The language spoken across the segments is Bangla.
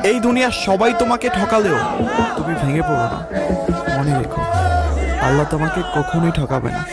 এই দুনিয়ার সবাই তোমাকে ঠকালেও তুমি ভেঙে পড়ো না। মনে রেখো, আল্লাহ তোমাকে কখনোই ঠকাবে না।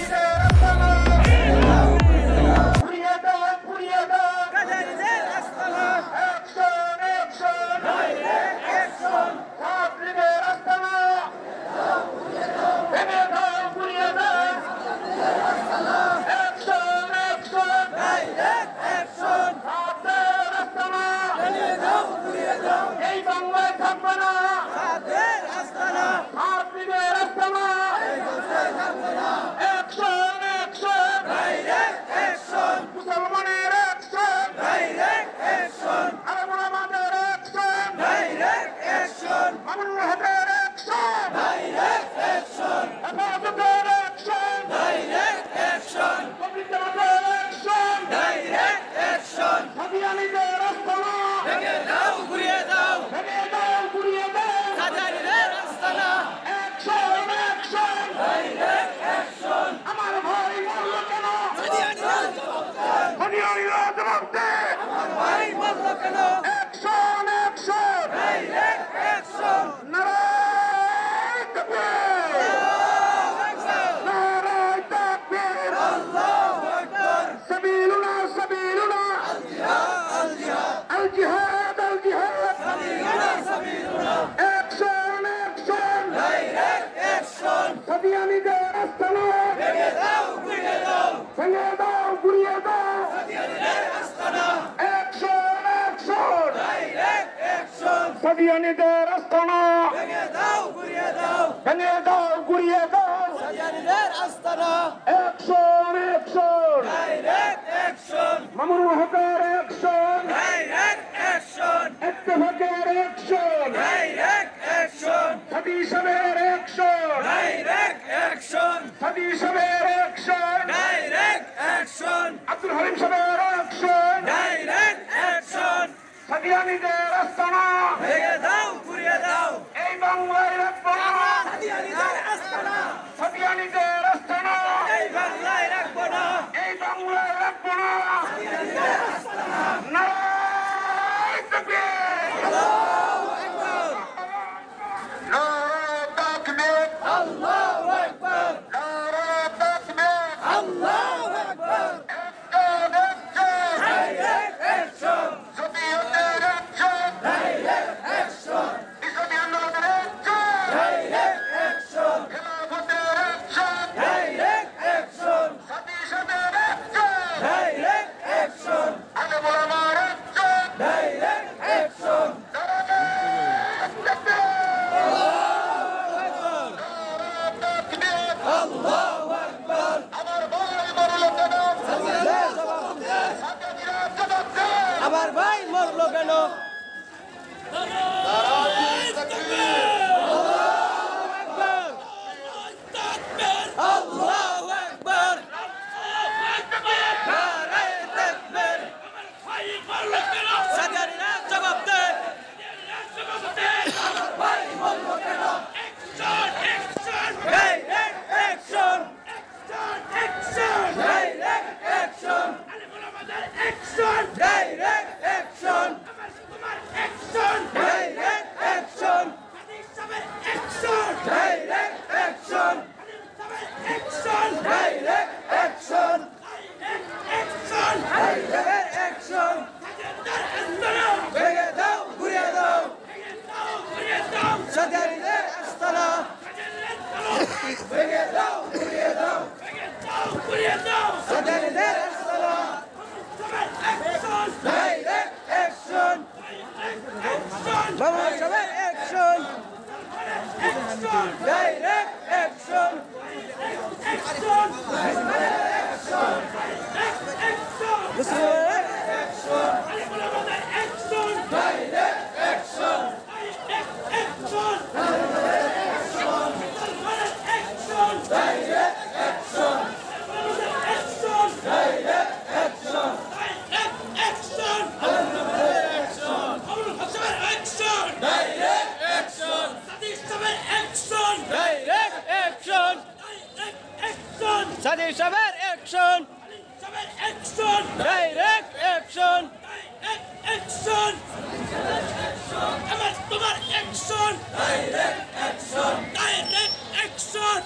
সাদিয়ানিদের আস্তানা ভেঙে দাও, গুড়িয়ে দাও। ভেঙে দাও, গুড়িয়ে দাও। সাদিয়ানিদের আস্তানা action, action, direct action. Mamunul হকের অ্যাকশন, ডাইরেক্ট অ্যাকশন। ইত্তেফাকের অ্যাকশন, ডাইরেক্ট অ্যাকশন। সাদি সাহেবের অ্যাকশন, ডাইরেক্ট অ্যাকশন। সাদি সাহেবের action, direct action. Abdul Halim সাহেবের অ্যাকশন, ডাইরেক্ট অ্যাকশন। সাদিয়ানিদের আস্তানা ভেঙে দাও, গুড়িয়ে দাও। এই বাংলায় রাখবো না সাদিয়ানিদের আস্তানা। সাদিয়ানিদের আস্তানা এই বাংলায় রাখবো না। এই বাংলায় রাখবো না সাদিয়ানিদের আস্তানা। নারায়ে তাকবীর, আল্লাহু আকবার। নারায়ে তাকবীর, আল্লাহু আকবার। নারায়ে তাকবীর, আল্লাহু আকবার। Direct action. আমার ভাই মরলো কেন? Sadi Saber action! Direct action! Direct action! তোমার action direct action direct action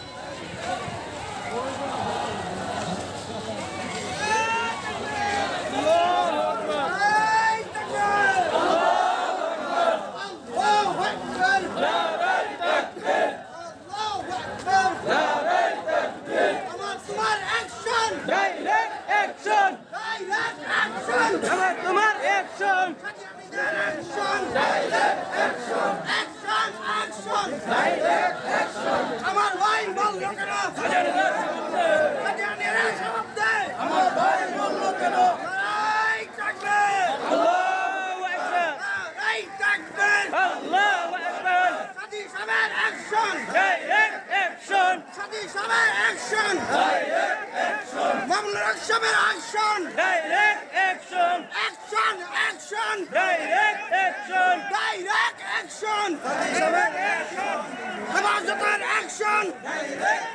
Direct action! Direct action! তোমার action! Action! Direct action! Action! Action! Direct action! আমার ভাই বলল কেন? সাজানিরা শব্দে! আমার ভাই বলল কেন? এই থাকবে! Allahu Akbar! এই থাকবে! Allahu Akbar! সাদি সাবের অ্যাকশন! Direct action! সাদি সাবের অ্যাকশন! Direct action! মামুনুর সাবের action! Direct action! Action! Action! Direct action! Direct action! হেফাজতের অ্যাকশন! Direct